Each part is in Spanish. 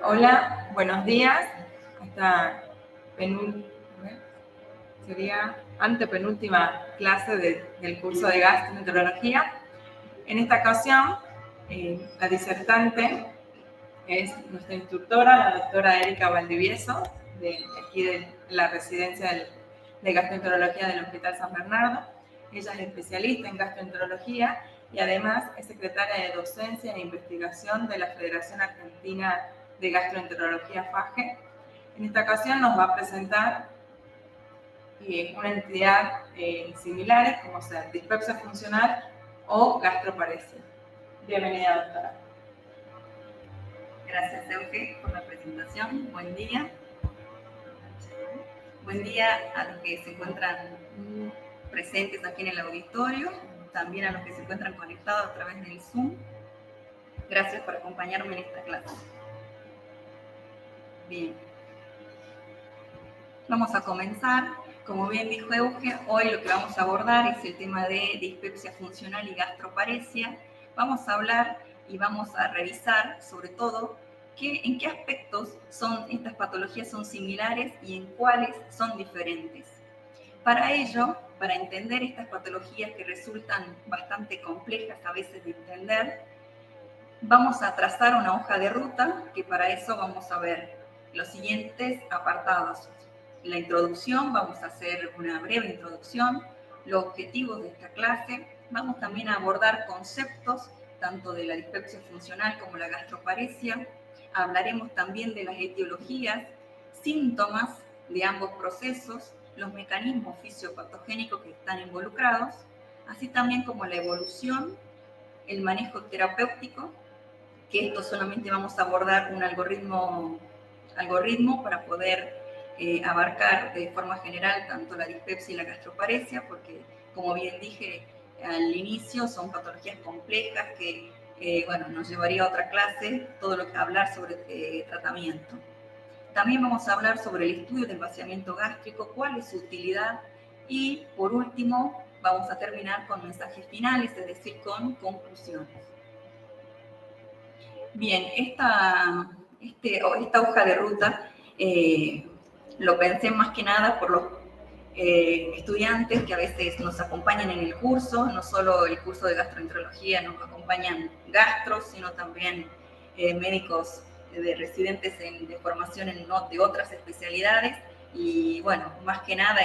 Hola, buenos días. Esta sería antepenúltima clase del curso de gastroenterología. En esta ocasión, la disertante es nuestra instructora, la doctora Erika Valdivieso, de aquí de la residencia de gastroenterología del Hospital San Bernardo. Ella es especialista en gastroenterología y además es secretaria de docencia e investigación de la Federación Argentina de Gastroenterología FAGE. En esta ocasión nos va a presentar una entidad similares como sea dispepsia funcional o gastroparesia. Bienvenida, doctora. Gracias, Euge, por la presentación. Buen día. Buen día a los que se encuentran presentes aquí en el auditorio, también a los que se encuentran conectados a través del Zoom. Gracias por acompañarme en esta clase. Bien. Vamos a comenzar. Como bien dijo Euge, hoy lo que vamos a abordar es el tema de dispepsia funcional y gastroparesia. Vamos a hablar y vamos a revisar, sobre todo, en qué aspectos estas patologías son similares y en cuáles son diferentes. Para ello, para entender estas patologías que resultan bastante complejas a veces de entender, vamos a trazar una hoja de ruta, que para eso vamos a ver los siguientes apartados. La introducción, vamos a hacer una breve introducción, los objetivos de esta clase, vamos también a abordar conceptos tanto de la dispepsia funcional como la gastroparesia, hablaremos también de las etiologías, síntomas de ambos procesos, los mecanismos fisiopatogénicos que están involucrados, así también como la evolución, el manejo terapéutico, que esto solamente vamos a abordar un algoritmo para poder abarcar de forma general tanto la dispepsia y la gastroparesia, porque como bien dije al inicio, son patologías complejas que nos llevaría a otra clase todo lo que hablar sobre tratamiento. También vamos a hablar sobre el estudio del vaciamiento gástrico, cuál es su utilidad y por último vamos a terminar con mensajes finales, es decir, con conclusiones. Bien, esta hoja de ruta lo pensé más que nada por los estudiantes que a veces nos acompañan en el curso, no solo el curso de gastroenterología, nos acompañan gastros, sino también médicos de residentes de formación de otras especialidades. Y bueno, más que nada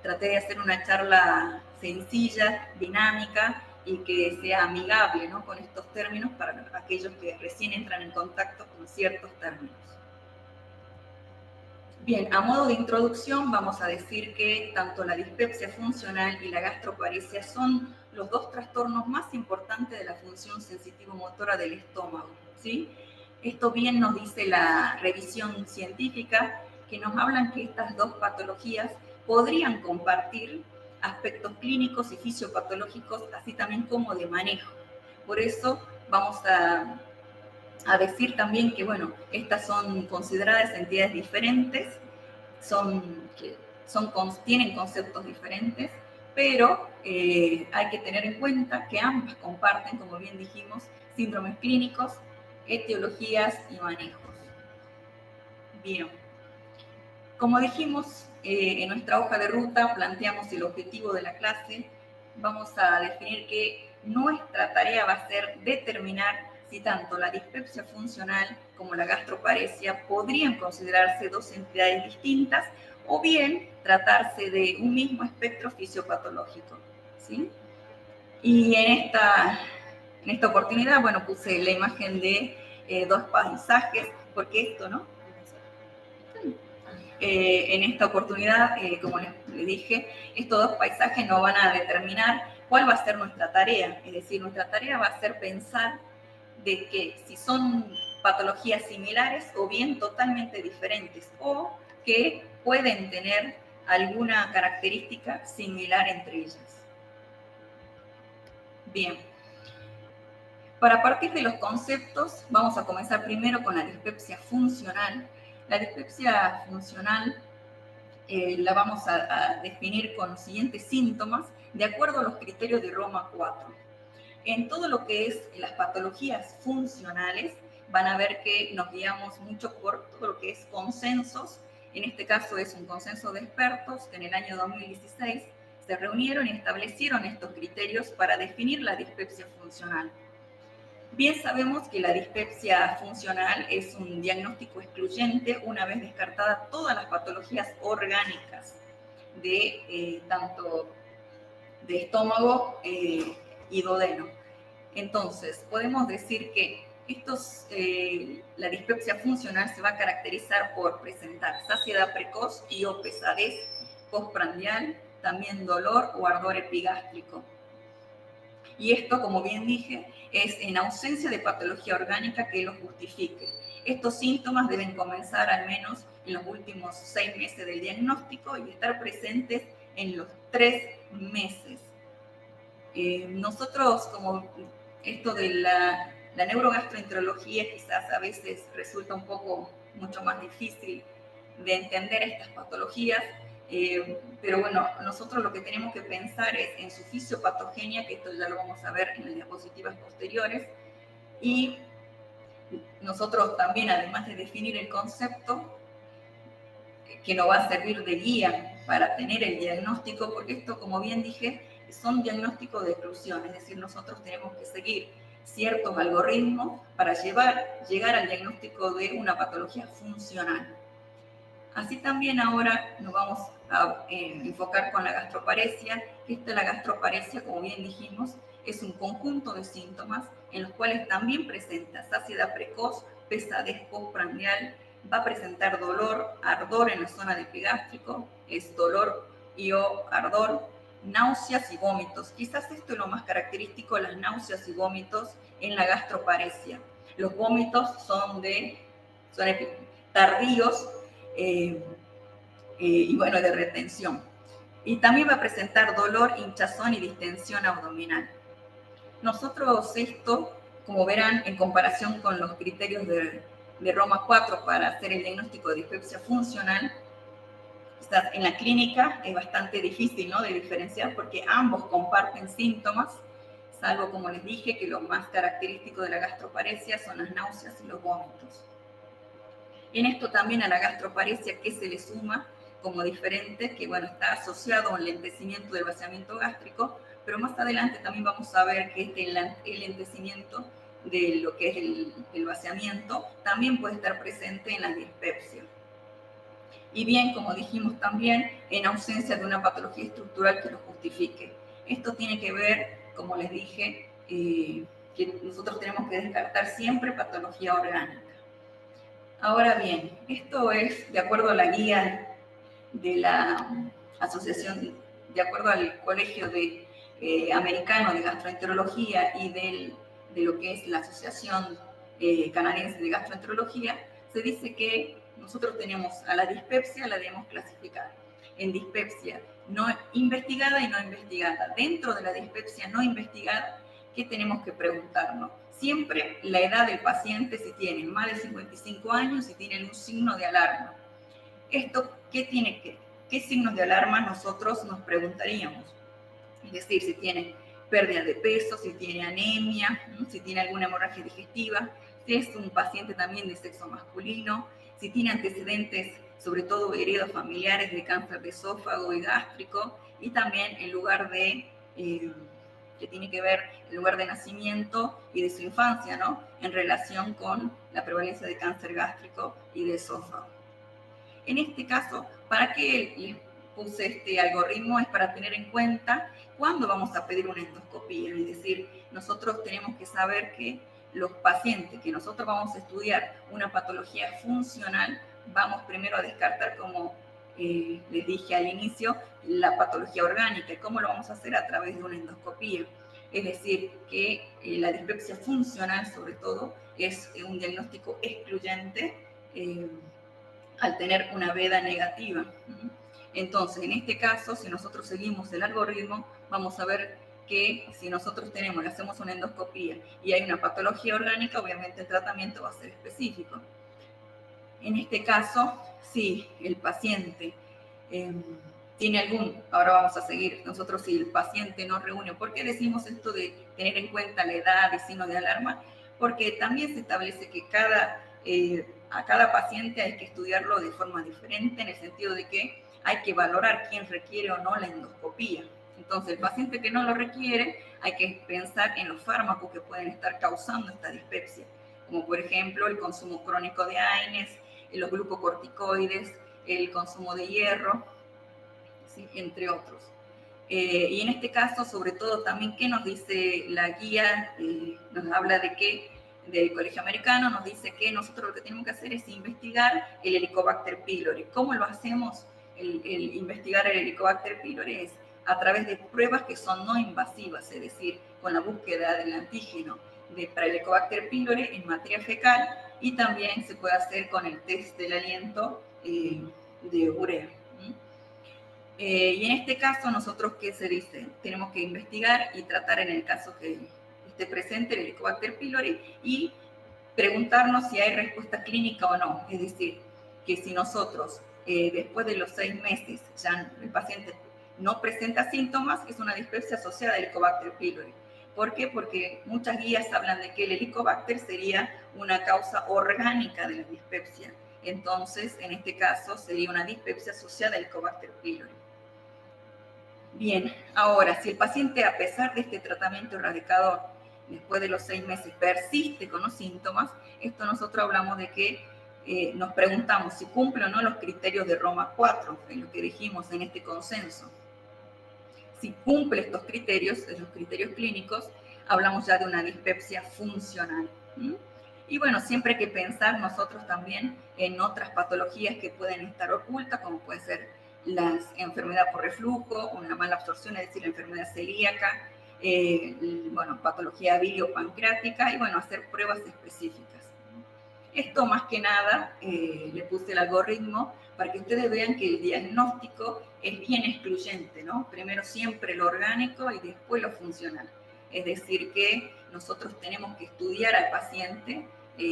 traté de hacer una charla sencilla, dinámica, y que sea amigable, ¿no?, con estos términos para aquellos que recién entran en contacto con ciertos términos. Bien, a modo de introducción vamos a decir que tanto la dispepsia funcional y la gastroparesia son los dos trastornos más importantes de la función sensitivo-motora del estómago, ¿sí? Esto bien nos dice la revisión científica, que nos hablan que estas dos patologías podrían compartir aspectos clínicos y fisiopatológicos, así también como de manejo. Por eso vamos a decir también que, bueno, estas son consideradas entidades diferentes, tienen conceptos diferentes, pero hay que tener en cuenta que ambas comparten, como bien dijimos, síndromes clínicos, etiologías y manejos. Bien. Como dijimos, en nuestra hoja de ruta planteamos el objetivo de la clase. Vamos a definir que nuestra tarea va a ser determinar si tanto la dispepsia funcional como la gastroparesia podrían considerarse dos entidades distintas o bien tratarse de un mismo espectro fisiopatológico, ¿sí? Y en esta oportunidad, bueno, puse la imagen de dos paisajes, porque esto, ¿no? En esta oportunidad, como les dije, estos dos paisajes nos van a determinar cuál va a ser nuestra tarea. Es decir, nuestra tarea va a ser pensar de que si son patologías similares o bien totalmente diferentes, o que pueden tener alguna característica similar entre ellas. Bien. Para partir de los conceptos, vamos a comenzar primero con la dispepsia funcional. La dispepsia funcional la vamos a definir con los siguientes síntomas de acuerdo a los criterios de Roma 4. En todo lo que es las patologías funcionales, van a ver que nos guiamos mucho por todo lo que es consensos. En este caso es un consenso de expertos que en el año 2016 se reunieron y establecieron estos criterios para definir la dispepsia funcional. Bien sabemos que la dispepsia funcional es un diagnóstico excluyente una vez descartadas todas las patologías orgánicas de tanto de estómago y duodeno. Entonces, podemos decir que la dispepsia funcional se va a caracterizar por presentar saciedad precoz y o pesadez postprandial, también dolor o ardor epigástrico. Y esto, como bien dije, es en ausencia de patología orgánica que lo justifique. Estos síntomas deben comenzar al menos en los últimos 6 meses del diagnóstico y estar presentes en los 3 meses. Nosotros, como esto de la neurogastroenterología quizás a veces resulta un poco mucho más difícil de entender estas patologías, pero bueno, nosotros lo que tenemos que pensar es en su fisiopatogenia, que esto ya lo vamos a ver en las diapositivas posteriores, y nosotros también, además de definir el concepto, que nos va a servir de guía para tener el diagnóstico, porque esto, como bien dije, son diagnósticos de exclusión, es decir, nosotros tenemos que seguir ciertos algoritmos para llegar al diagnóstico de una patología funcional. Así también ahora nos vamos a enfocar con la gastroparesia, que la gastroparesia, como bien dijimos, es un conjunto de síntomas en los cuales también presenta saciedad precoz, pesadez postprandial, va a presentar dolor, ardor en la zona del epigástrico, es dolor y o ardor, náuseas y vómitos. Quizás esto es lo más característico, las náuseas y vómitos en la gastroparesia. Los vómitos son tardíos, y bueno, de retención. Y también va a presentar dolor, hinchazón y distensión abdominal. Nosotros esto, como verán, en comparación con los criterios de Roma 4 para hacer el diagnóstico de dispepsia funcional, en la clínica es bastante difícil, ¿no?, de diferenciar porque ambos comparten síntomas, salvo, como les dije, que lo más característico de la gastroparesia son las náuseas y los vómitos. En esto también a la gastroparesia, que se le suma como diferente, que bueno, está asociado a un lentecimiento del vaciamiento gástrico, pero más adelante también vamos a ver que el lentecimiento de lo que es el vaciamiento también puede estar presente en la dispepsia. Y bien, como dijimos también, en ausencia de una patología estructural que lo justifique. Esto tiene que ver, como les dije, que nosotros tenemos que descartar siempre patología orgánica. Ahora bien, esto es de acuerdo a la guía de la asociación, de acuerdo al Colegio Americano de Gastroenterología y de lo que es la Asociación Canadiense de Gastroenterología, se dice que nosotros tenemos a la dispepsia, la debemos clasificar en dispepsia no investigada y no investigada. Dentro de la dispepsia no investigada, ¿qué tenemos que preguntarnos? Siempre la edad del paciente, si tienen más de 55 años, si tienen un signo de alarma. ¿Esto qué signos de alarma nosotros nos preguntaríamos? Es decir, si tiene pérdida de peso, si tiene anemia, si tiene alguna hemorragia digestiva, si es un paciente también de sexo masculino, si tiene antecedentes, sobre todo heridos familiares de cáncer de esófago y gástrico, y también el lugar que tiene que ver el lugar de nacimiento y de su infancia, ¿no?, en relación con la prevalencia de cáncer gástrico y de esófago. En este caso, ¿para qué les puse este algoritmo? Es para tener en cuenta cuándo vamos a pedir una endoscopía. Es decir, nosotros tenemos que saber que los pacientes que nosotros vamos a estudiar una patología funcional, vamos primero a descartar, como les dije al inicio, la patología orgánica. ¿Y cómo lo vamos a hacer? A través de una endoscopía. Es decir, que la dispepsia funcional, sobre todo, es un diagnóstico excluyente al tener una veda negativa. Entonces, en este caso, si nosotros seguimos el algoritmo, vamos a ver que si nosotros le hacemos una endoscopía y hay una patología orgánica, obviamente el tratamiento va a ser específico. En este caso, si el paciente tiene ahora vamos a seguir, si el paciente no reúne, ¿por qué decimos esto de tener en cuenta la edad y signo de alarma? porque también se establece que a cada paciente hay que estudiarlo de forma diferente, en el sentido de que hay que valorar quién requiere o no la endoscopía. Entonces, el paciente que no lo requiere, hay que pensar en los fármacos que pueden estar causando esta dispepsia, como por ejemplo el consumo crónico de AINES, los glucocorticoides, el consumo de hierro, ¿sí? Entre otros. Y en este caso, sobre todo también, ¿qué nos dice la guía? Nos habla de que del Colegio Americano, nos dice que nosotros lo que tenemos que hacer es investigar el Helicobacter pylori. ¿Cómo lo hacemos? El investigar el Helicobacter pylori es a través de pruebas que son no invasivas, es decir, con la búsqueda del antígeno para el Helicobacter pylori en materia fecal, y también se puede hacer con el test del aliento de urea. Y en este caso, nosotros, ¿qué se dice? Tenemos que investigar y tratar en el caso que esté presente el Helicobacter pylori y preguntarnos si hay respuesta clínica o no. Es decir, que si nosotros, después de los 6 meses, ya el paciente no presenta síntomas, es una dispepsia asociada al Helicobacter pylori. ¿Por qué? Porque muchas guías hablan de que el Helicobacter sería una causa orgánica de la dispepsia. Entonces, en este caso, sería una dispepsia asociada al Helicobacter pylori. Bien, ahora, si el paciente, a pesar de este tratamiento erradicador, después de los 6 meses persiste con los síntomas, esto nosotros hablamos de que nos preguntamos si cumple o no los criterios de Roma 4, en lo que dijimos en este consenso. Si cumple estos criterios, los criterios clínicos, hablamos ya de una dispepsia funcional. Y bueno, siempre hay que pensar nosotros también en otras patologías que pueden estar ocultas, como puede ser la enfermedad por reflujo, una mala absorción, es decir, la enfermedad celíaca, bueno, patología biliopancreática, y bueno, hacer pruebas específicas. Esto más que nada, le puse el algoritmo para que ustedes vean que el diagnóstico es bien excluyente, ¿no? Primero siempre lo orgánico y después lo funcional. Es decir, que nosotros tenemos que estudiar al paciente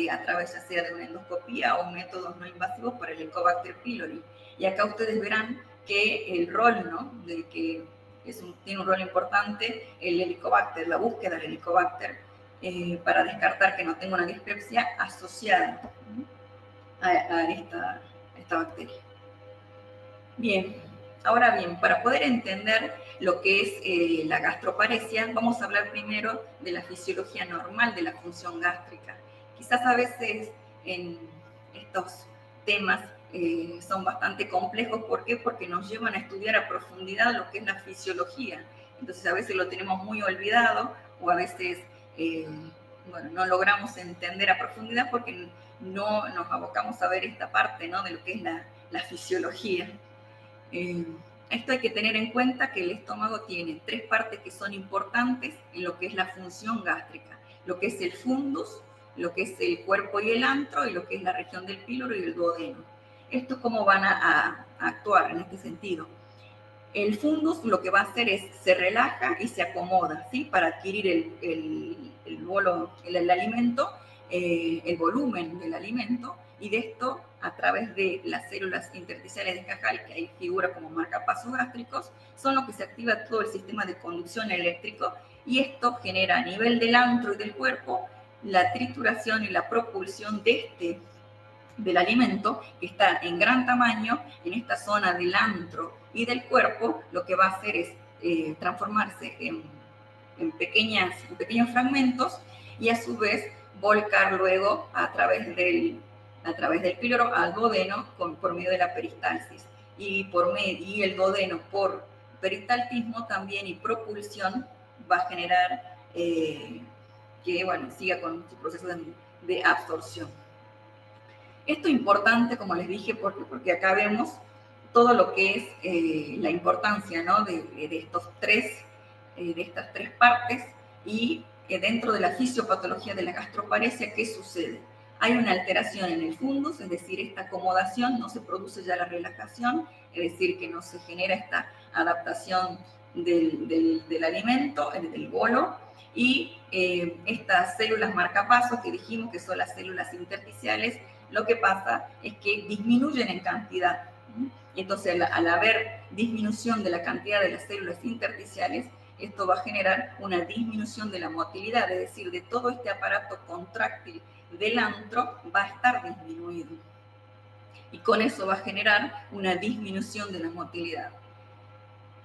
a través ya sea de una endoscopía o métodos no invasivos para el Helicobacter pylori. Y acá ustedes verán que el rol, ¿no? De que tiene un rol importante el Helicobacter, la búsqueda del Helicobacter, para descartar que no tenga una dispepsia asociada a esta bacteria. Bien, ahora bien, para poder entender lo que es la gastroparesia, vamos a hablar primero de la fisiología normal de la función gástrica. Quizás a veces en estos temas son bastante complejos. ¿Por qué? Porque nos llevan a estudiar a profundidad lo que es la fisiología. Entonces a veces lo tenemos muy olvidado o a veces bueno, no logramos entender a profundidad porque no nos abocamos a ver esta parte, ¿no? De lo que es la fisiología. Esto hay que tener en cuenta que el estómago tiene 3 partes que son importantes en lo que es la función gástrica, lo que es el fundus, lo que es el cuerpo y el antro, y lo que es la región del píloro y el duodeno. Esto cómo van a actuar en este sentido. El fundus lo que va a hacer es se relaja y se acomoda, ¿sí? Para adquirir el alimento, el volumen del alimento, y de esto, a través de las células intersticiales de Cajal, que ahí figura como marcapasos gástricos, son los que se activa todo el sistema de conducción eléctrico, y esto genera a nivel del antro y del cuerpo la trituración y la propulsión del alimento, que está en gran tamaño en esta zona del antro y del cuerpo. Lo que va a hacer es transformarse en pequeños fragmentos, y a su vez volcar luego a través del píloro al duodeno por medio de la peristalsis, y el duodeno por peristaltismo también, y propulsión, va a generar que bueno, siga con su proceso de absorción. Esto es importante, como les dije, porque acá vemos todo lo que es la importancia, ¿no? de estas tres partes, y dentro de la fisiopatología de la gastroparesia, ¿qué sucede? Hay una alteración en el fundus, es decir, esta acomodación, no se produce ya la relajación, es decir, que no se genera esta adaptación del alimento, del bolo, y estas células marcapasos que dijimos que son las células intersticiales, lo que pasa es que disminuyen en cantidad. Y entonces, al haber disminución de la cantidad de las células intersticiales, esto va a generar una disminución de la motilidad, es decir, de todo este aparato contráctil del antro va a estar disminuido. Y con eso va a generar una disminución de la motilidad.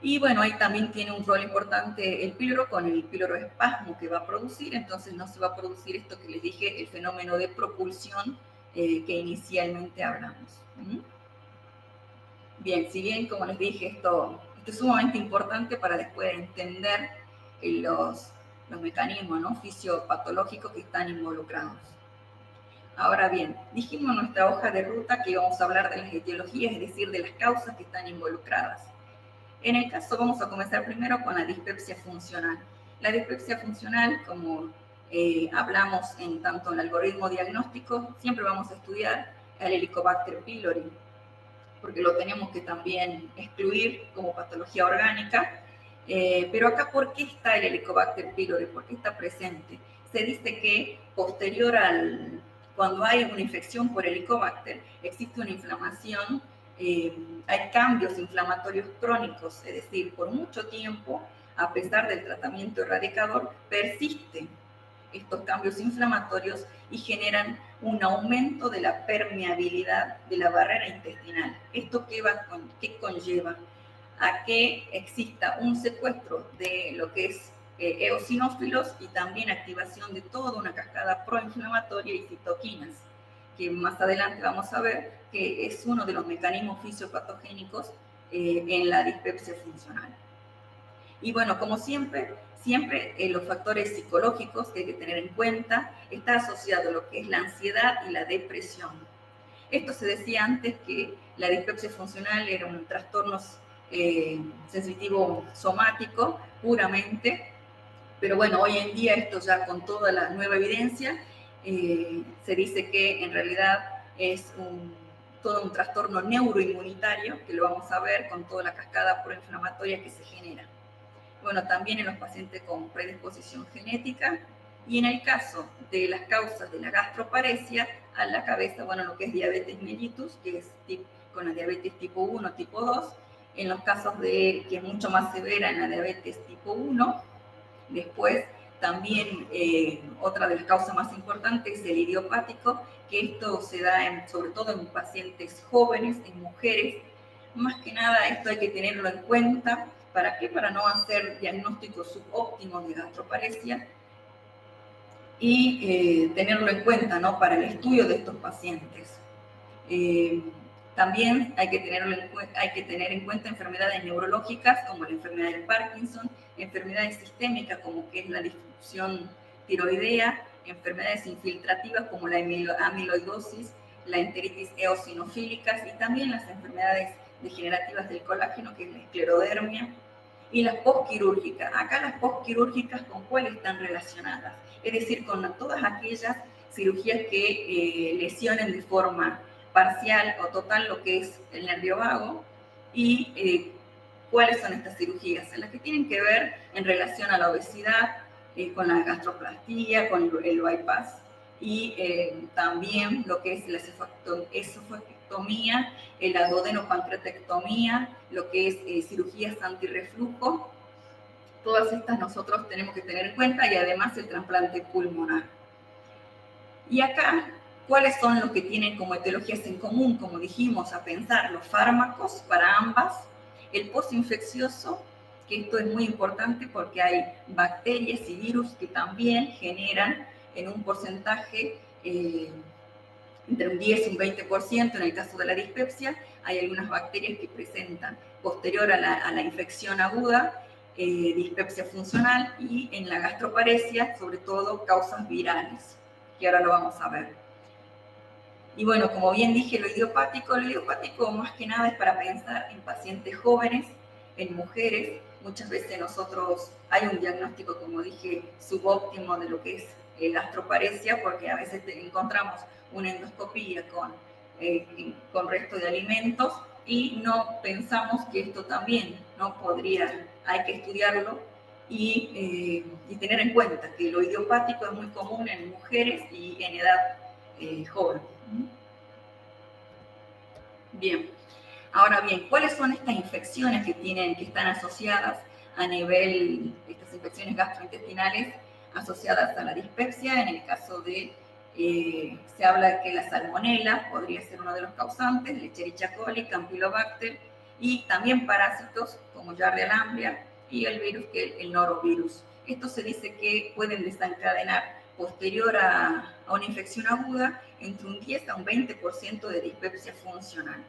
Y bueno, ahí también tiene un rol importante el píloro con el píloroespasmo que va a producir, entonces no se va a producir esto que les dije, el fenómeno de propulsión que inicialmente hablamos. Bien, si bien, como les dije, esto es sumamente importante para después entender los mecanismos, ¿no?, fisiopatológicos que están involucrados. Ahora bien, dijimos en nuestra hoja de ruta que íbamos a hablar de las etiologías, es decir, de las causas que están involucradas. En el caso, vamos a comenzar primero con la dispepsia funcional. La dispepsia funcional, como hablamos en tanto en el algoritmo diagnóstico, siempre vamos a estudiar al Helicobacter pylori, porque lo tenemos que también excluir como patología orgánica. Pero acá, ¿por qué está el Helicobacter pylori? ¿Por qué está presente? Se dice que posterior cuando hay una infección por Helicobacter, existe una inflamación, hay cambios inflamatorios crónicos, es decir, por mucho tiempo, a pesar del tratamiento erradicador, persisten estos cambios inflamatorios y generan un aumento de la permeabilidad de la barrera intestinal. ¿Esto qué conlleva? A que exista un secuestro de lo que es eosinófilos y también activación de toda una cascada proinflamatoria y citoquinas, que más adelante vamos a ver que es uno de los mecanismos fisiopatogénicos en la dispepsia funcional. Y bueno, como siempre los factores psicológicos que hay que tener en cuenta está asociado a lo que es la ansiedad y la depresión. Esto se decía antes que la dispepsia funcional era un trastorno sensitivo somático puramente, pero bueno, hoy en día esto ya con toda la nueva evidencia se dice que en realidad es todo un trastorno neuroinmunitario, que lo vamos a ver con toda la cascada proinflamatoria que se genera. Bueno, también en los pacientes con predisposición genética, y en el caso de las causas de la gastroparesia, a la cabeza, bueno, lo que es diabetes mellitus, que es con la diabetes tipo 1, tipo 2, en los casos que es mucho más severa en la diabetes tipo 1, después también otra de las causas más importantes es el idiopático, que esto se da sobre todo en pacientes jóvenes, en mujeres. Más que nada esto hay que tenerlo en cuenta. ¿Para qué? Para no hacer diagnósticos subóptimos de gastroparesia y tenerlo en cuenta, ¿no?, para el estudio de estos pacientes. También hay que tener en cuenta enfermedades neurológicas como la enfermedad de Parkinson, enfermedades sistémicas como que es la disfunción tiroidea, enfermedades infiltrativas como la amiloidosis, la enteritis eosinofílica y también las enfermedades degenerativas del colágeno, que es la esclerodermia, y las postquirúrgicas. Acá las postquirúrgicas, ¿con cuáles están relacionadas? Es decir, con todas aquellas cirugías que lesionen de forma parcial o total lo que es el nervio vago. Y ¿cuáles son estas cirugías? En las que tienen que ver en relación a la obesidad, con la gastroplastía, con el bypass, y también lo que es la esofagectomía, la duodenopancreatectomía, lo que es cirugías antirreflujo. Todas estas nosotros tenemos que tener en cuenta, y además el trasplante pulmonar. Y acá, ¿cuáles son los que tienen como etiologías en común? Como dijimos, a pensar los fármacos para ambas, el postinfeccioso, que esto es muy importante porque hay bacterias y virus que también generan en un porcentaje entre un 10 y un 20%, en el caso de la dispepsia, hay algunas bacterias que presentan posterior a la infección aguda, dispepsia funcional, y en la gastroparesia, sobre todo, causas virales, que ahora lo vamos a ver. Y bueno, como bien dije, lo idiopático más que nada es para pensar en pacientes jóvenes, en mujeres. Muchas veces nosotros hay un diagnóstico, como dije, subóptimo de lo que es gastroparesia, porque a veces encontramos una endoscopía con resto de alimentos y no pensamos que esto también no podría, hay que estudiarlo y tener en cuenta que lo idiopático es muy común en mujeres y en edad joven. Bien, ahora bien, ¿cuáles son estas infecciones que están asociadas a nivel de estas infecciones gastrointestinales asociadas a la dispepsia. En el caso de, se habla de que la salmonela podría ser uno de los causantes, Escherichia coli, Campylobacter, y también parásitos como Giardia lamblia y el virus que es el norovirus. Esto se dice que pueden desencadenar posterior a una infección aguda entre un 10 a un 20% de dispepsia funcional.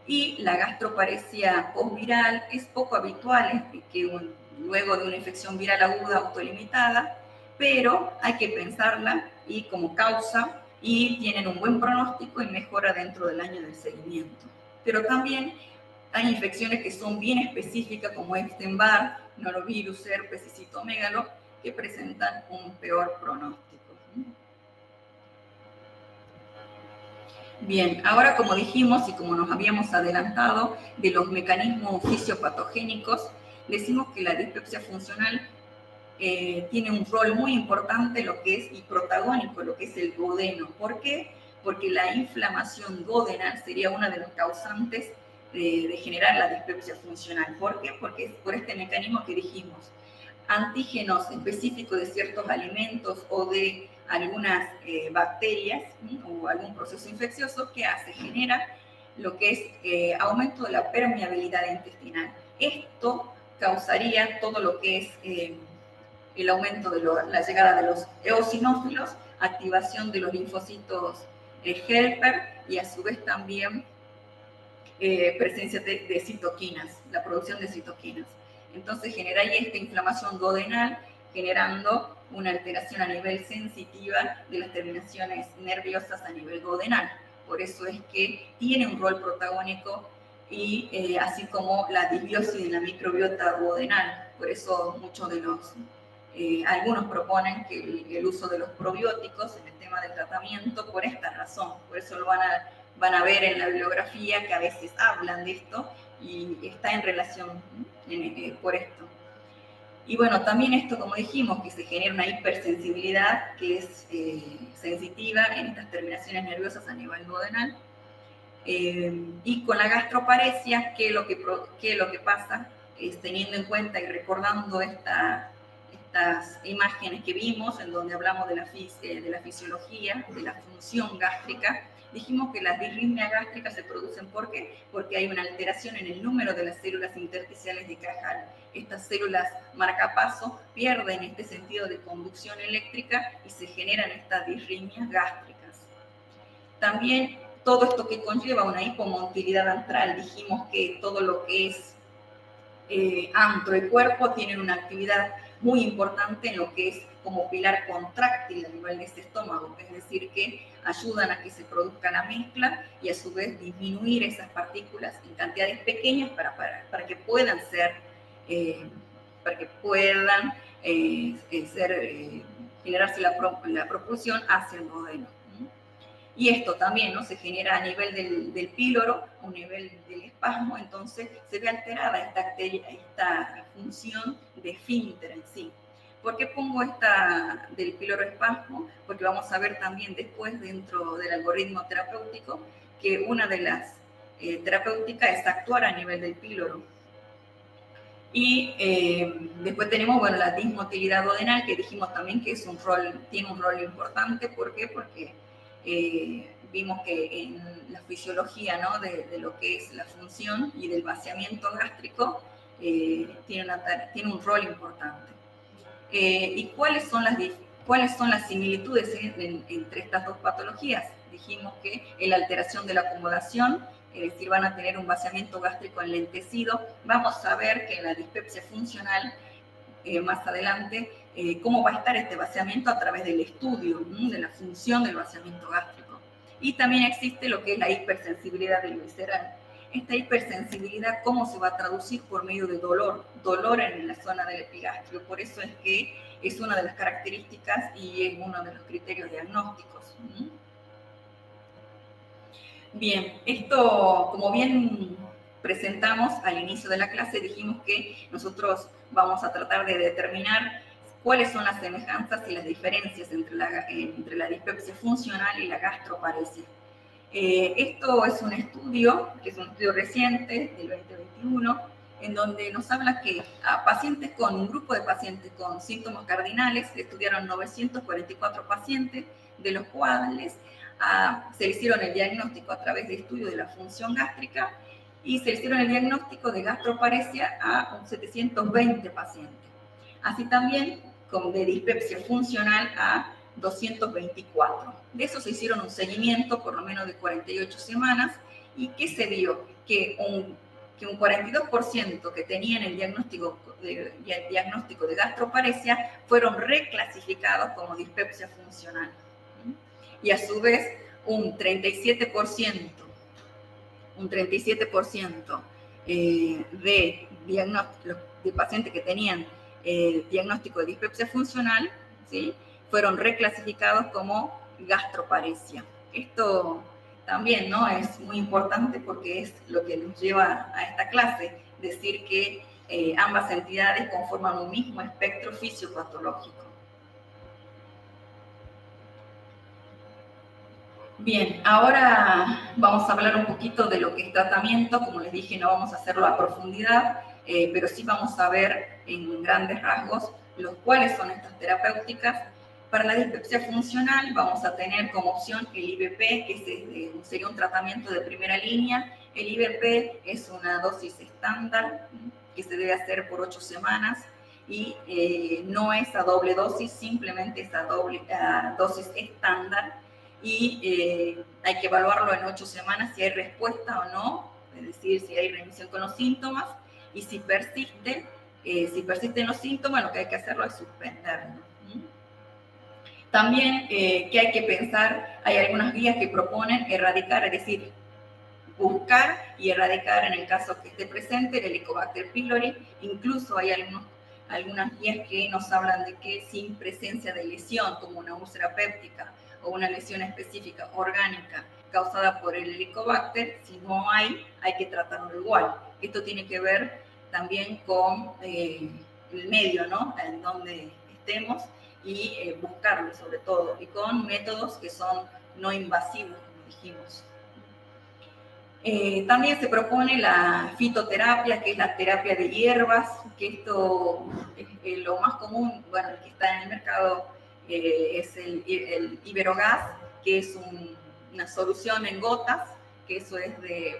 Y la gastroparesia postviral es poco habitual que luego de una infección viral aguda autolimitada, pero hay que pensarla y como causa, y tienen un buen pronóstico y mejora dentro del año del seguimiento. Pero también hay infecciones que son bien específicas como Epstein-Barr, norovirus, herpes y citomegalo, que presentan un peor pronóstico. Bien, ahora como dijimos y como nos habíamos adelantado de los mecanismos fisiopatogénicos, decimos que la dispepsia funcional tiene un rol muy importante lo que es, y protagónico, lo que es el duodeno. ¿Por qué? Porque la inflamación duodenal sería una de los causantes de generar la dispepsia funcional. ¿Por qué? Porque es por este mecanismo que dijimos. Antígenos específicos de ciertos alimentos o de algunas bacterias o algún proceso infeccioso que hace, genera lo que es aumento de la permeabilidad intestinal. Esto causaría todo lo que es el aumento de la llegada de los eosinófilos, activación de los linfocitos helper y a su vez también presencia de citoquinas, la producción de citoquinas. Entonces genera ahí esta inflamación duodenal, generando una alteración a nivel sensitiva de las terminaciones nerviosas a nivel duodenal. Por eso es que tiene un rol protagónico y así como la disbiosis de la microbiota duodenal. Por eso muchos de los, algunos proponen que el uso de los probióticos en el tema del tratamiento por esta razón. Por eso lo van a ver en la bibliografía que a veces hablan de esto y está en relación por esto. Y bueno, también esto, como dijimos, que se genera una hipersensibilidad que es sensitiva en estas terminaciones nerviosas a nivel duodenal. Y con la gastroparesia, ¿qué es lo que pasa? Teniendo en cuenta y recordando estas imágenes que vimos, en donde hablamos de la fisiología, de la función gástrica, dijimos que las disritmias gástricas se producen ¿por qué? Porque hay una alteración en el número de las células intersticiales de Cajal. Estas células marcapaso pierden este sentido de conducción eléctrica y se generan estas disritmias gástricas. También todo esto que conlleva una hipomotilidad antral, dijimos que todo lo que es antro y cuerpo tienen una actividad muy importante en lo que es como pilar contráctil a nivel de este estómago, es decir, que ayudan a que se produzca la mezcla y a su vez disminuir esas partículas en cantidades pequeñas para que puedan ser, generarse la propulsión hacia el duodeno. Y esto también, ¿no? Se genera a nivel del píloro, a un nivel del espasmo, entonces se ve alterada esta función de esfínter en sí. ¿Por qué pongo esta del píloro espasmo? Porque vamos a ver también después dentro del algoritmo terapéutico que una de las terapéuticas es actuar a nivel del píloro. Y después tenemos, bueno, la dismotilidad duodenal, que dijimos también que tiene un rol importante. ¿Por qué? Porque vimos que en la fisiología, ¿no? de lo que es la función y del vaciamiento gástrico tiene un rol importante. ¿Y cuáles son las similitudes entre estas dos patologías? Dijimos que la alteración de la acomodación, es decir, van a tener un vaciamiento gástrico enlentecido. Vamos a ver que en la dispepsia funcional, más adelante, cómo va a estar este vaciamiento a través del estudio de la función del vaciamiento gástrico. Y también existe lo que es la hipersensibilidad del visceral. Esta hipersensibilidad, ¿cómo se va a traducir? Por medio de dolor en la zona del epigastrio. Por eso es que es una de las características y es uno de los criterios diagnósticos. Bien, esto, como bien presentamos al inicio de la clase, dijimos que nosotros vamos a tratar de determinar cuáles son las semejanzas y las diferencias entre la dispepsia funcional y la gastroparesia. Esto es un estudio, que es un estudio reciente, del 2021, en donde nos habla que a pacientes con un grupo de pacientes con síntomas cardinales, estudiaron 944 pacientes, de los cuales se le hicieron el diagnóstico a través de estudio de la función gástrica y se le hicieron el diagnóstico de gastroparesia a 720 pacientes. Así también con de dispepsia funcional a 224. De eso se hicieron un seguimiento por lo menos de 48 semanas y ¿qué se vio? Que un 42% que tenían el diagnóstico de gastroparesia fueron reclasificados como dispepsia funcional. Y a su vez un 37% de pacientes que tenían diagnóstico de dispepsia funcional, ¿sí?, fueron reclasificados como gastroparesia. Esto también, ¿no?, es muy importante porque es lo que nos lleva a esta clase, decir que ambas entidades conforman un mismo espectro fisiopatológico. Bien, ahora vamos a hablar un poquito de lo que es tratamiento. Como les dije, no vamos a hacerlo a profundidad, pero sí vamos a ver en grandes rasgos los cuáles son estas terapéuticas. Para la dispepsia funcional vamos a tener como opción el IVP, que sería un tratamiento de primera línea. El IVP es una dosis estándar que se debe hacer por 8 semanas y no es a doble dosis, simplemente es a dosis estándar. Y hay que evaluarlo en 8 semanas si hay respuesta o no, es decir, si hay remisión con los síntomas, y si persisten los síntomas, lo que hay que hacerlo es suspenderlo. También, ¿qué hay que pensar? Hay algunas guías que proponen erradicar, es decir, buscar y erradicar en el caso que esté presente el Helicobacter pylori. Incluso hay algunas guías que nos hablan de que sin presencia de lesión, como una úlcera péptica o una lesión específica orgánica causada por el Helicobacter, si no hay que tratarlo igual. Esto tiene que ver también con el medio, ¿no?, en donde estemos, y buscarlo sobre todo, y con métodos que son no invasivos, como dijimos. También se propone la fitoterapia, que es la terapia de hierbas, que esto es lo más común, bueno, el que está en el mercado es el Iberogás, que es una solución en gotas, que eso es de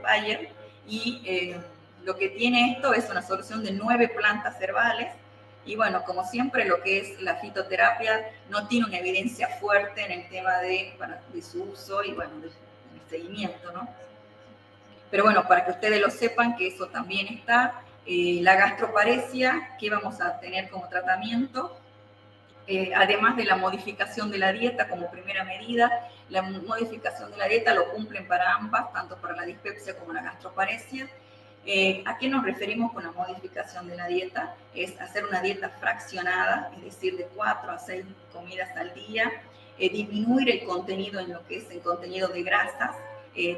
Bayer, y lo que tiene esto es una solución de 9 plantas herbales, y bueno, como siempre, lo que es la fitoterapia no tiene una evidencia fuerte en el tema de su uso y bueno, de seguimiento, ¿no? Pero bueno, para que ustedes lo sepan, que eso también está. La gastroparesia, que vamos a tener como tratamiento, además de la modificación de la dieta como primera medida, la modificación de la dieta lo cumplen para ambas, tanto para la dispepsia como la gastroparesia. ¿A qué nos referimos con la modificación de la dieta? Es hacer una dieta fraccionada, es decir, de 4 a 6 comidas al día, disminuir el contenido en lo que es el contenido de grasas,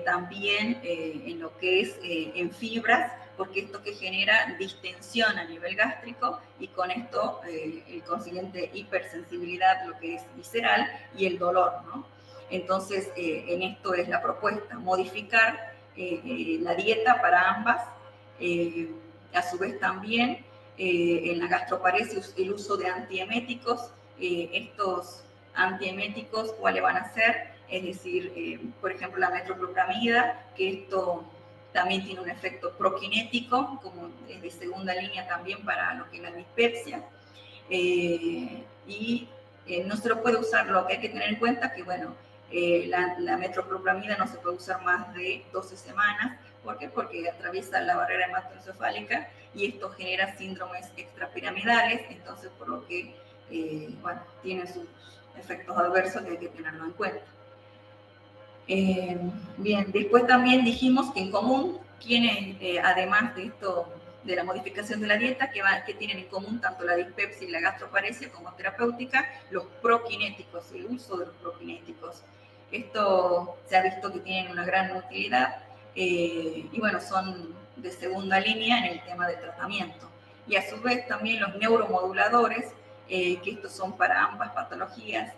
también en lo que es en fibras, porque esto que genera distensión a nivel gástrico y con esto el consiguiente hipersensibilidad, lo que es visceral, y el dolor, ¿no? Entonces, en esto es la propuesta, modificar la dieta para ambas. A su vez también en la gastroparesia el uso de antieméticos. Estos antieméticos, ¿cuáles van a ser? Es decir, por ejemplo, la metoclopramida, que esto también tiene un efecto prokinético, como es de segunda línea también para lo que es la dispepsia. Y no se lo puede usar, lo que hay que tener en cuenta que, bueno, la metoclopramida no se puede usar más de 12 semanas. ¿Por qué? Porque atraviesa la barrera hematoencefálica y esto genera síndromes extrapiramidales, entonces por lo que, bueno, tiene sus efectos adversos que hay que tenerlo en cuenta. Bien, después también dijimos que en común tienen, además de esto, de la modificación de la dieta, que tienen en común tanto la dispepsia y la gastroparesia como terapéutica, los prokinéticos, el uso de los prokinéticos. Esto se ha visto que tienen una gran utilidad y bueno, son de segunda línea en el tema de tratamiento. Y a su vez también los neuromoduladores, que estos son para ambas patologías,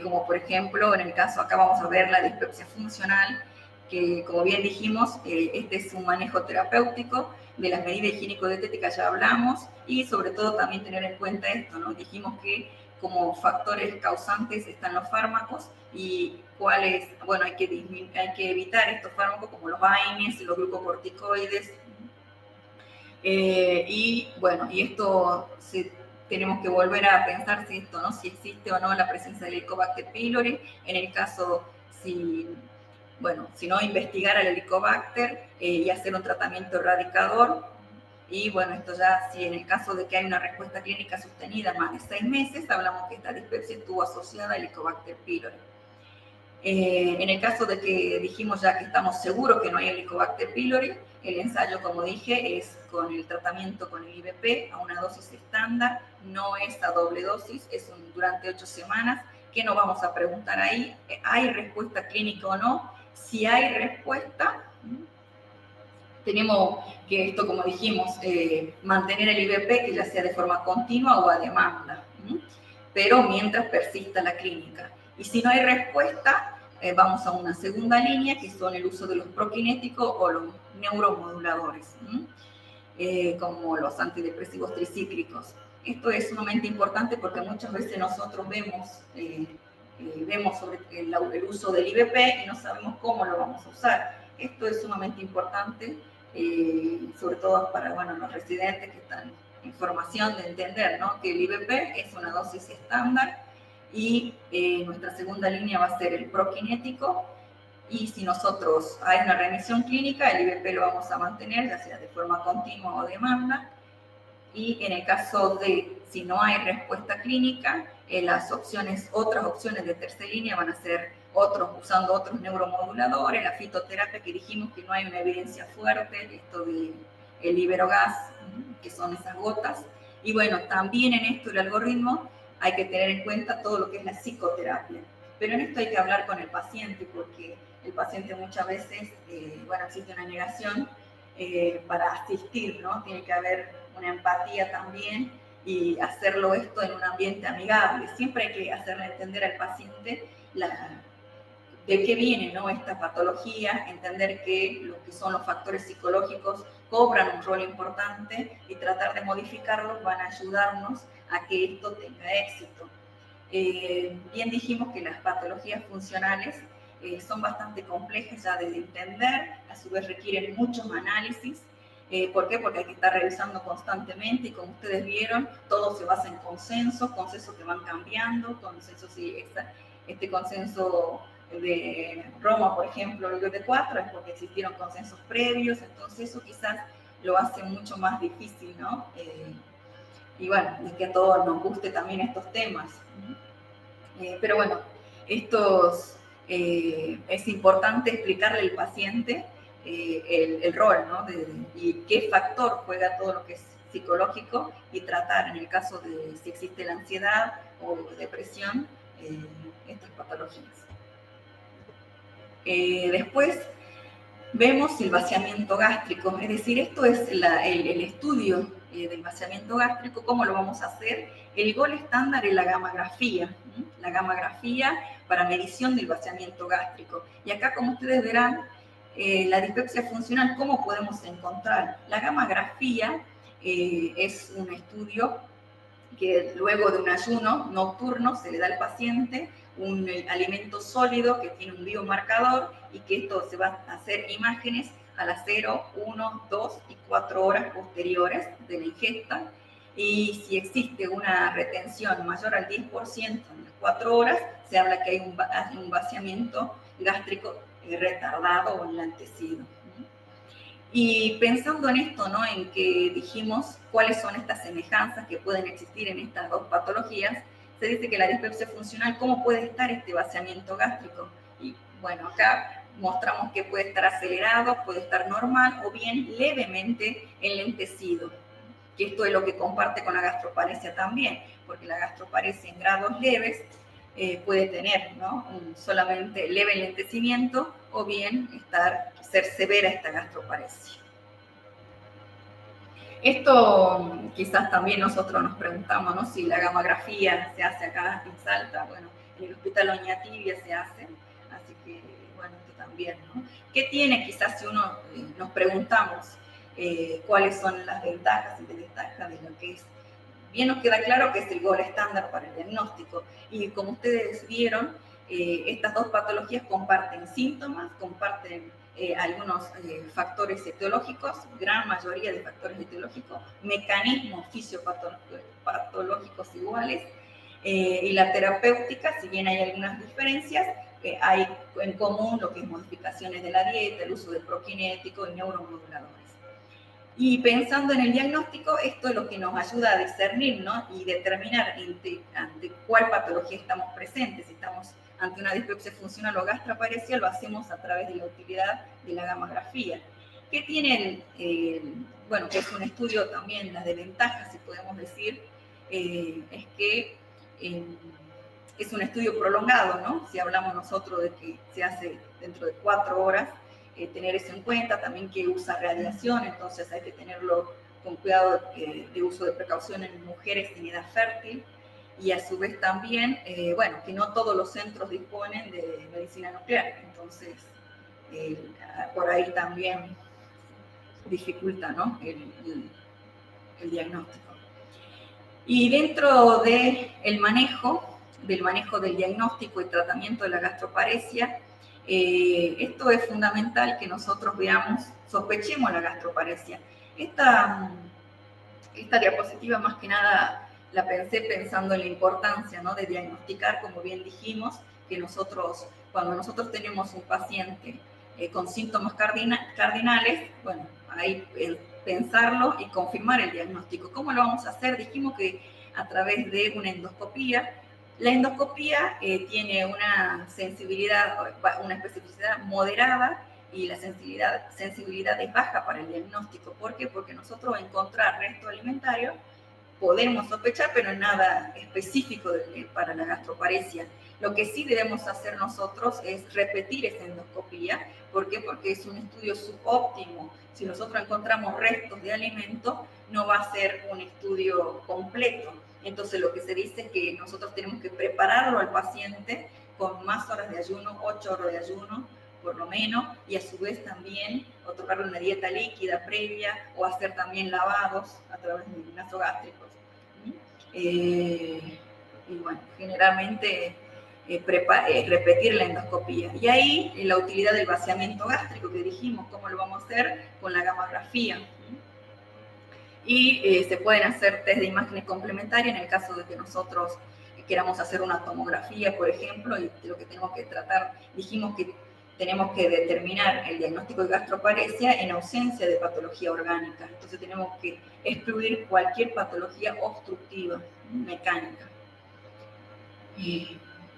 como por ejemplo, en el caso acá vamos a ver la dispepsia funcional, que como bien dijimos, este es un manejo terapéutico. De las medidas higiénico-dietéticas ya hablamos, y sobre todo también tener en cuenta esto, ¿no? Dijimos que como factores causantes están los fármacos y cuáles, bueno, hay que evitar estos fármacos como los AINES, los glucocorticoides, y bueno, y esto tenemos que volver a pensar si esto, ¿no? Si existe o no la presencia del Helicobacter pylori, en el caso si no, investigar al Helicobacter y hacer un tratamiento erradicador. Y bueno, esto ya, si en el caso de que hay una respuesta clínica sostenida más de 6 meses, hablamos que esta dispepsia estuvo asociada al Helicobacter pylori. En el caso de que dijimos ya que estamos seguros que no hay Helicobacter pylori, el ensayo, como dije, es con el tratamiento con el IVP a una dosis estándar, no es a doble dosis, es durante 8 semanas. ¿Qué nos vamos a preguntar ahí? ¿Hay respuesta clínica o no? Si hay respuesta, tenemos que esto, como dijimos, mantener el IVP, que ya sea de forma continua o a demanda, pero mientras persista la clínica. Y si no hay respuesta, vamos a una segunda línea, que son el uso de los prokinéticos o los neuromoduladores, como los antidepresivos tricíclicos. Esto es sumamente importante porque muchas veces nosotros vemos sobre el uso del IVP y no sabemos cómo lo vamos a usar. Esto es sumamente importante, sobre todo para los residentes que están en formación, de entender, ¿no?, que el IVP es una dosis estándar y nuestra segunda línea va a ser el prokinético. Y si nosotros hay una remisión clínica, el IVP lo vamos a mantener, ya sea de forma continua o demanda. Y en el caso de si no hay respuesta clínica, otras opciones de tercera línea van a ser usando otros neuromoduladores, la fitoterapia, que dijimos que no hay una evidencia fuerte, esto del Iberogás, que son esas gotas. Y bueno, también en esto el algoritmo hay que tener en cuenta todo lo que es la psicoterapia. Pero en esto hay que hablar con el paciente, porque el paciente muchas veces, existe una negación para asistir, ¿no? Tiene que haber una empatía también y hacerlo esto en un ambiente amigable. Siempre hay que hacerle entender al paciente de qué viene, ¿no?, esta patología, entender que lo que son los factores psicológicos cobran un rol importante y tratar de modificarlos van a ayudarnos a que esto tenga éxito. Bien dijimos que las patologías funcionales son bastante complejas ya de entender, a su vez requieren muchos análisis. ¿Por qué? Porque hay que estar revisando constantemente y como ustedes vieron, todo se basa en consensos que van cambiando, este consenso de Roma, por ejemplo, el de 4 es porque existieron consensos previos, entonces eso quizás lo hace mucho más difícil, ¿no? Y bueno, es que a todos nos guste también estos temas. Pero bueno, es importante explicarle al paciente el rol, ¿no?, y qué factor juega todo lo que es psicológico y tratar, en el caso de si existe la ansiedad o depresión, estas patologías. Después vemos el vaciamiento gástrico, es decir, esto es el estudio del vaciamiento gástrico. ¿Cómo lo vamos a hacer? El gol estándar es la gammagrafía para medición del vaciamiento gástrico. Y acá, como ustedes verán, la dispepsia funcional, ¿cómo podemos encontrar? La gammagrafía es un estudio que luego de un ayuno nocturno se le da al paciente un alimento sólido que tiene un biomarcador y que esto se va a hacer imágenes a las 0, 1, 2 y 4 horas posteriores de la ingesta. Y si existe una retención mayor al 10% en las 4 horas, se habla que hay un vaciamiento gástrico retardado o enlentecido. Y pensando en esto, ¿no?, en que dijimos cuáles son estas semejanzas que pueden existir en estas dos patologías, se dice que la dispepsia funcional, ¿cómo puede estar este vaciamiento gástrico? Y bueno, acá mostramos que puede estar acelerado, puede estar normal o bien levemente enlentecido, que esto es lo que comparte con la gastroparesia también, porque la gastroparesia en grados leves puede tener, ¿no?, solamente leve enlentecimiento o bien ser severa esta gastroparesia. Esto quizás también nosotros nos preguntamos, ¿no?, si la gammagrafía se hace acá en Salta. Bueno, en el Hospital Oñativi se hace, así que bueno, esto también, ¿no? ¿Qué tiene? Quizás si uno nos preguntamos cuáles son las ventajas y desventajas de lo que es. Bien nos queda claro que es el gol estándar para el diagnóstico y como ustedes vieron, estas dos patologías comparten síntomas, comparten algunos factores etiológicos, gran mayoría de factores etiológicos, mecanismos fisiopatológicos iguales, y la terapéutica, si bien hay algunas diferencias, hay en común lo que es modificaciones de la dieta, el uso de prokinéticos y neuromoduladores. Y pensando en el diagnóstico, esto es lo que nos ayuda a discernir, ¿no? Y determinar ante cuál patología estamos presentes. Si estamos ante una dispepsia funcional o gastroparesia, lo hacemos a través de la utilidad de la gamografía. ¿Qué tiene bueno, que es un estudio también, las desventajas, si podemos decir, es que es un estudio prolongado, ¿no? Si hablamos nosotros de que se hace dentro de 4 horas, tener eso en cuenta, también que usa radiación, entonces hay que tenerlo con cuidado de uso de precaución en mujeres en edad fértil, y a su vez también, bueno, que no todos los centros disponen de medicina nuclear, entonces por ahí también dificulta, ¿no? el diagnóstico. Y dentro del manejo del diagnóstico y tratamiento de la gastroparesia, esto es fundamental que nosotros veamos, sospechemos la gastroparesia. Esta diapositiva más que nada la pensé pensando en la importancia, ¿no? De diagnosticar, como bien dijimos, que cuando nosotros tenemos un paciente con síntomas cardinales, bueno, ahí pensarlo y confirmar el diagnóstico. ¿Cómo lo vamos a hacer? Dijimos que a través de una endoscopía. La endoscopía tiene una sensibilidad, una especificidad moderada, y la sensibilidad es baja para el diagnóstico. ¿Por qué? Porque nosotros encontrar resto alimentario podemos sospechar, pero nada específico para la gastroparesia. Lo que sí debemos hacer nosotros es repetir esa endoscopía. ¿Por qué? Porque es un estudio subóptimo. Si nosotros encontramos restos de alimento, no va a ser un estudio completo. Entonces lo que se dice es que nosotros tenemos que prepararlo al paciente con más horas de ayuno, 8 horas de ayuno, por lo menos, y a su vez también otorgarle una dieta líquida previa o hacer también lavados a través de nasogástricos. Y bueno, generalmente repetir la endoscopía. Y ahí la utilidad del vaciamiento gástrico que dijimos, cómo lo vamos a hacer con la gamografía. Y se pueden hacer test de imágenes complementarias en el caso de que nosotros queramos hacer una tomografía, por ejemplo, y lo que tenemos que tratar, dijimos que tenemos que determinar el diagnóstico de gastroparesia en ausencia de patología orgánica. Entonces tenemos que excluir cualquier patología obstructiva, mecánica.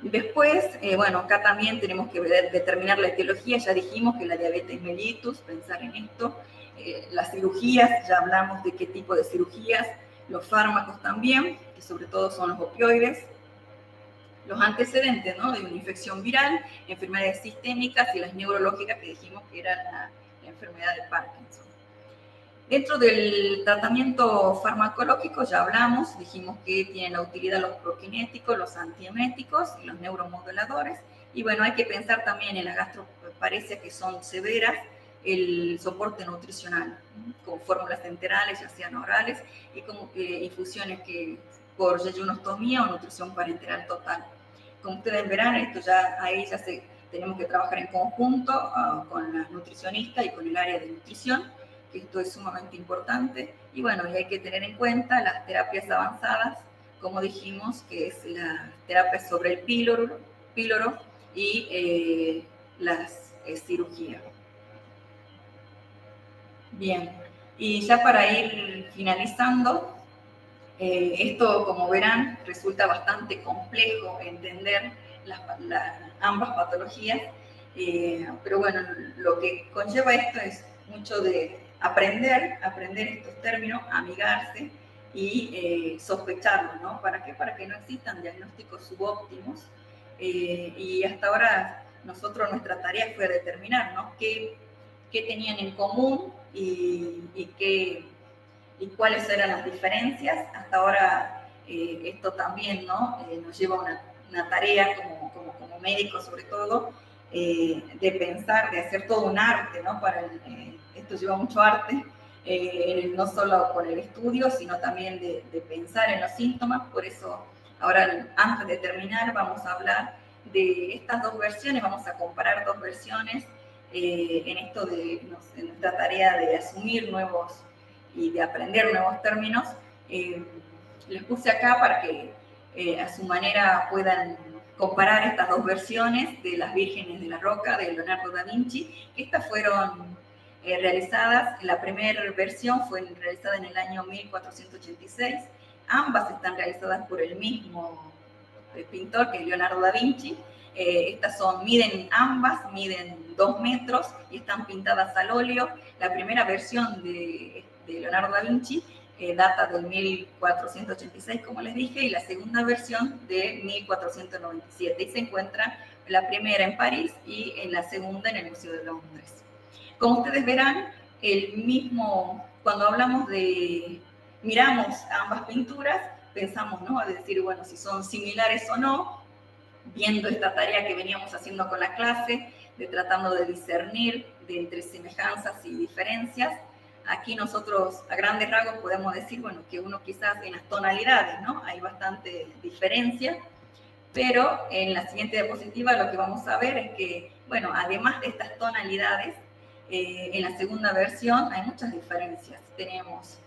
Después, bueno, acá también tenemos que determinar la etiología. Ya dijimos que la diabetes mellitus, pensar en esto. Las cirugías, ya hablamos de qué tipo de cirugías. Los fármacos también, que sobre todo son los opioides. Los antecedentes, ¿no? De una infección viral, enfermedades sistémicas y las neurológicas, que dijimos que era la enfermedad de Parkinson. Dentro del tratamiento farmacológico ya hablamos, dijimos que tienen la utilidad los prokinéticos, los antieméticos y los neuromoduladores. Y bueno, hay que pensar también en las gastroparesias que son severas, el soporte nutricional, con fórmulas enterales, ya sean orales, y con infusiones por yeyunostomía o nutrición parenteral total. Como ustedes verán, esto tenemos que trabajar en conjunto con las nutricionistas y con el área de nutrición, que esto es sumamente importante. Y bueno, y hay que tener en cuenta las terapias avanzadas, como dijimos, que es la terapia sobre el píloro y las cirugías. Bien, y ya para ir finalizando, esto, como verán, resulta bastante complejo entender ambas patologías, pero bueno, lo que conlleva esto es mucho de aprender estos términos, amigarse y sospecharlos, ¿no? ¿Para qué? Para que no existan diagnósticos subóptimos. Y hasta ahora nuestra tarea fue determinar, ¿no? qué tenían en común y cuáles eran las diferencias. Hasta ahora esto también, ¿no? Nos lleva una tarea como médicos, sobre todo, de pensar, de hacer todo un arte, ¿no? Esto lleva mucho arte, no solo con el estudio, sino también de pensar en los síntomas. Por eso, ahora, antes de terminar, vamos a hablar de estas dos versiones, vamos a comparar dos versiones en esto en nuestra tarea de asumir nuevos y de aprender nuevos términos. Les puse acá para que a su manera puedan comparar estas dos versiones de las Vírgenes de la Roca de Leonardo da Vinci, que estas fueron realizadas. La primera versión fue realizada en el año 1486. Ambas están realizadas por el mismo pintor, que es Leonardo da Vinci. Estas miden 2 metros y están pintadas al óleo. La primera versión de Leonardo da Vinci data del 1486, como les dije, y la segunda versión de 1497. Y se encuentra la primera en París y en la segunda en el Museo de Londres. Como ustedes verán, cuando miramos ambas pinturas, pensamos, ¿no?, a decir, bueno, si son similares o no, viendo esta tarea que veníamos haciendo con la clase, tratando de discernir entre semejanzas y diferencias. Aquí nosotros, a grandes rasgos, podemos decir, bueno, que uno quizás en las tonalidades, ¿no?, hay bastante diferencia, pero en la siguiente diapositiva lo que vamos a ver es que, bueno, además de estas tonalidades, en la segunda versión hay muchas diferencias. Tenemos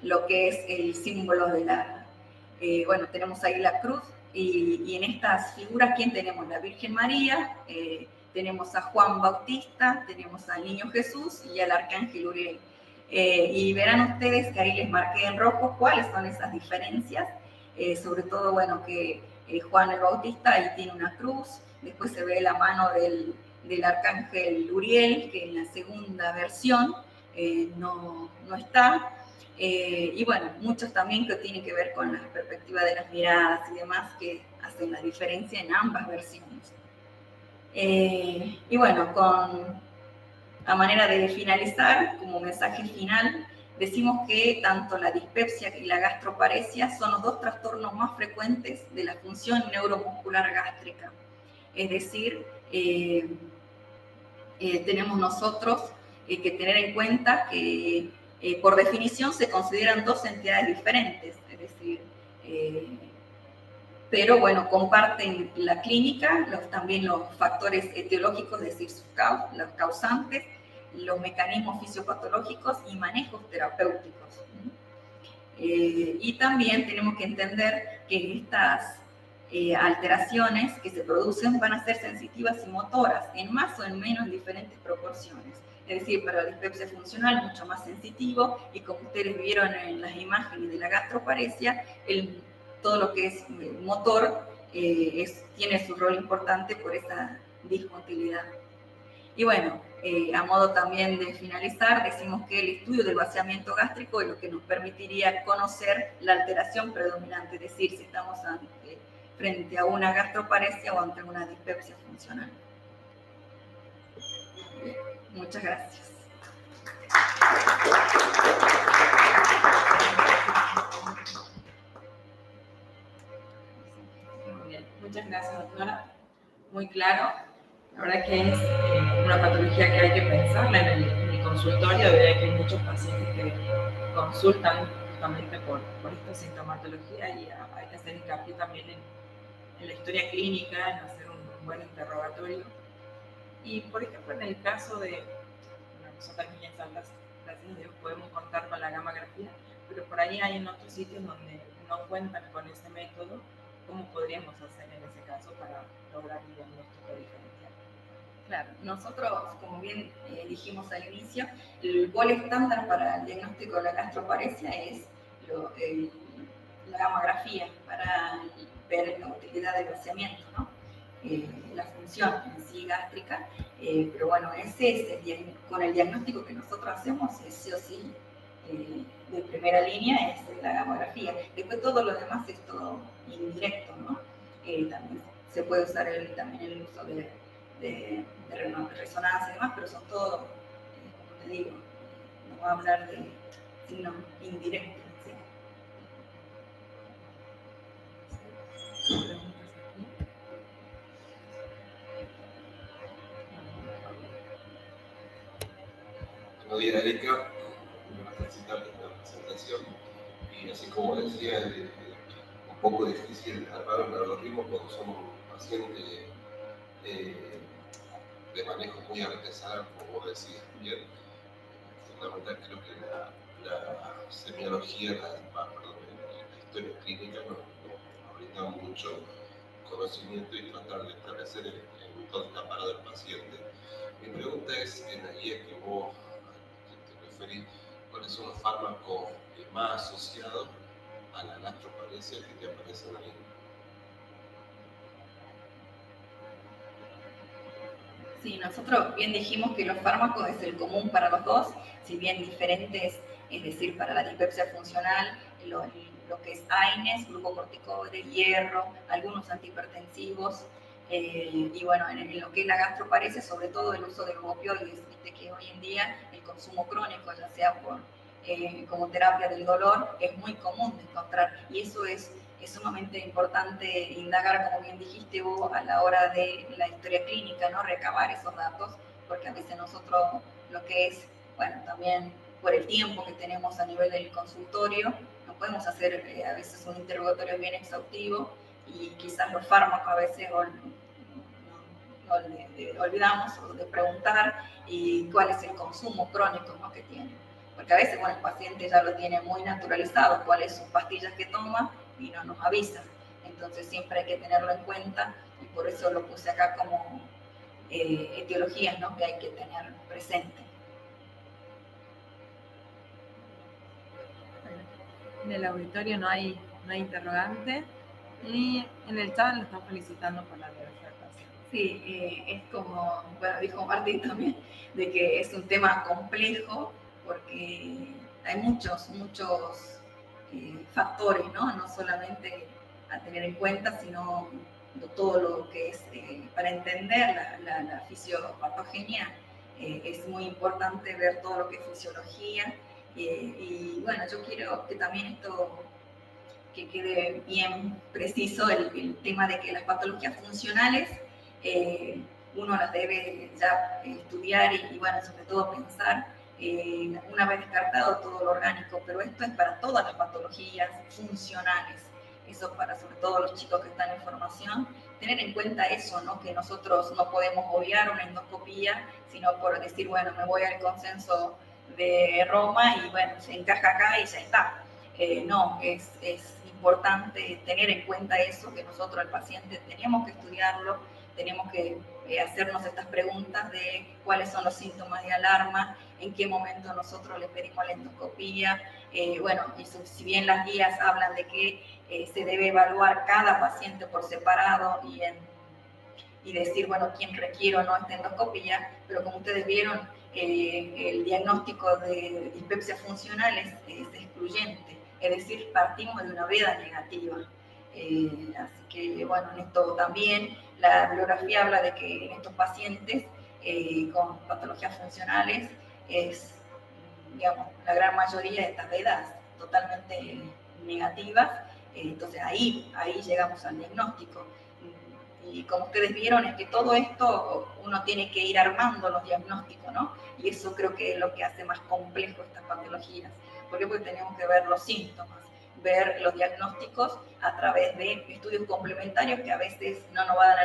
lo que es el símbolo de bueno, tenemos ahí la cruz, y en estas figuras, ¿quién tenemos? La Virgen María, tenemos a Juan Bautista, tenemos al Niño Jesús y al Arcángel Uriel. Y verán ustedes que ahí les marqué en rojo cuáles son esas diferencias. Sobre todo, bueno, que Juan el Bautista ahí tiene una cruz, después se ve la mano del Arcángel Uriel, que en la segunda versión no está. Y bueno, muchos también que tienen que ver con la perspectiva de las miradas y demás, que hacen la diferencia en ambas versiones. Y bueno, a manera de finalizar, como mensaje final, decimos que tanto la dispepsia y la gastroparesia son los dos trastornos más frecuentes de la función neuromuscular gástrica. Es decir, tenemos nosotros que tener en cuenta que por definición se consideran dos entidades diferentes, es decir, pero bueno, comparten la clínica, también los factores etiológicos, es decir, los causantes, los mecanismos fisiopatológicos y manejos terapéuticos. Y también tenemos que entender que estas alteraciones que se producen van a ser sensitivas y motoras, en más o en menos diferentes proporciones. Es decir, para la dispepsia funcional mucho más sensitivo, y como ustedes vieron en las imágenes de la gastroparesia, todo lo que es motor tiene su rol importante por esa dismotilidad. Y bueno, a modo también de finalizar, decimos que el estudio del vaciamiento gástrico es lo que nos permitiría conocer la alteración predominante, es decir, si estamos frente a una gastroparesia o ante una dispepsia funcional. Muchas gracias. Muy bien, muchas gracias, doctora. Muy claro. La verdad que es una patología que hay que pensarla en el consultorio, de que hay muchos pacientes que consultan justamente por esta sintomatología, y hay que hacer hincapié también en la historia clínica, en hacer un buen interrogatorio. Y, por ejemplo, en el caso de nosotras niñas altas, gracias a Dios, podemos contar con la gamografía, pero por ahí hay en otros sitios donde no cuentan con ese método. ¿Cómo podríamos hacer en ese caso para lograr un diagnóstico diferencial? Claro, nosotros, como bien dijimos al inicio, el gol estándar para el diagnóstico de la gastroparesia es la gamografía, para ver la utilidad del vaciamiento, ¿no? La función en sí gástrica, pero bueno, con el diagnóstico que nosotros hacemos, es sí o sí de primera línea, es la gamografía. Después todo lo demás es todo indirecto, ¿no? También se puede usar también el uso de resonancia y demás, pero son todo, como te digo, no va a hablar de signos indirectos. ¿Sí? Buenos días, Erika. Una felicitarte por la presentación. Y así como decía, es un poco difícil armar un algoritmo cuando somos pacientes de manejo muy artesanal, como vos decías. Bien, fundamental creo que la semiología, la historia clínica nos brinda mucho conocimiento y tratar de establecer en dónde está parado el paciente. Mi pregunta es, en la guía que vos te referís, ¿cuáles son los fármacos más asociados a la gastroparesia que te aparecen ahí? Sí, nosotros bien dijimos que los fármacos es el común para los dos, si bien diferentes, es decir, para la dispepsia funcional, lo que es AINES, glucocorticoide, hierro, algunos antihipertensivos, y bueno, en lo que es la gastroparesia, sobre todo el uso de los opioides, viste que hoy en día el consumo crónico, ya sea como terapia del dolor, es muy común de encontrar, y eso es sumamente importante indagar, como bien dijiste vos, a la hora de la historia clínica, ¿no? Recabar esos datos, porque a veces nosotros lo que es, bueno, también por el tiempo que tenemos a nivel del consultorio, no podemos hacer a veces un interrogatorio bien exhaustivo y quizás los fármacos a veces olvidamos de preguntar y cuál es el consumo crónico, ¿no? Que tiene. Porque a veces, bueno, el paciente ya lo tiene muy naturalizado, cuáles son pastillas que toma y no nos avisa. Entonces siempre hay que tenerlo en cuenta y por eso lo puse acá como etiologías, ¿no? Que hay que tener presente. En el auditorio no hay interrogante y en el chat lo están felicitando por la disertación. Sí, es como, bueno, dijo Martín también, de que es un tema complejo porque hay muchos factores, ¿no? No solamente a tener en cuenta, sino todo lo que es, para entender la fisiopatogenia, es muy importante ver todo lo que es fisiología. Y bueno, yo quiero que también esto que quede bien preciso el tema de que las patologías funcionales uno las debe ya estudiar y bueno, sobre todo pensar una vez descartado todo lo orgánico, pero esto es para todas las patologías funcionales. Eso para sobre todo los chicos que están en formación, tener en cuenta eso, ¿no? Que nosotros no podemos obviar una endoscopía, sino por decir, bueno, me voy al consenso de Roma y bueno, se encaja acá y ya está. No, es importante tener en cuenta eso, que nosotros al paciente tenemos que estudiarlo, tenemos que hacernos estas preguntas de cuáles son los síntomas de alarma, en qué momento nosotros le pedimos la endoscopía. Bueno, y si bien las guías hablan de que se debe evaluar cada paciente por separado y decir, bueno, quién requiere o no esta endoscopía, pero como ustedes vieron, el diagnóstico de dispepsia funcional es excluyente, es decir, partimos de una veda negativa. Así que, bueno, en esto también la bibliografía habla de que en estos pacientes con patologías funcionales es, digamos, la gran mayoría de estas vedas totalmente negativas, entonces ahí llegamos al diagnóstico. Y como ustedes vieron, es que todo esto uno tiene que ir armando los diagnósticos, ¿no? Y eso creo que es lo que hace más complejo estas patologías. ¿Por qué? Porque tenemos que ver los síntomas, ver los diagnósticos a través de estudios complementarios que a veces no nos van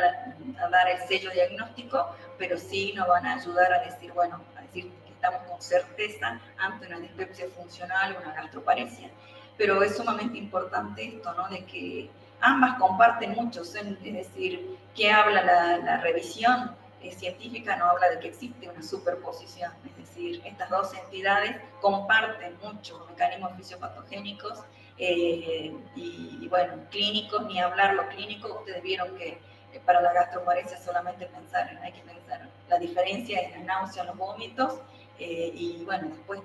a dar el sello diagnóstico, pero sí nos van a ayudar a decir, bueno, a decir que estamos con certeza ante una dispepsia funcional o una gastroparesia. Pero es sumamente importante esto, ¿no? De que ambas comparten mucho, es decir, ¿qué habla la revisión científica? No habla de que existe una superposición, es decir, estas dos entidades comparten muchos mecanismos fisiopatogénicos y bueno, clínicos, ni hablar lo clínico, ustedes vieron que para la gastroparesia solamente hay que pensar la diferencia en la náusea, los vómitos, y bueno, después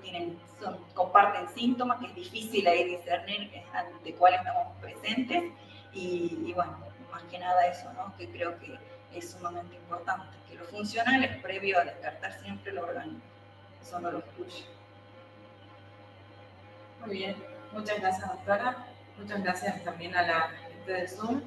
comparten síntomas que es difícil ahí discernir ante cuál estamos presentes. Y bueno, más que nada eso, ¿no? Que creo que es sumamente importante, que lo funcional es previo a descartar siempre lo orgánico, eso no lo excluye. Muy bien, muchas gracias doctora, muchas gracias también a la gente de Zoom.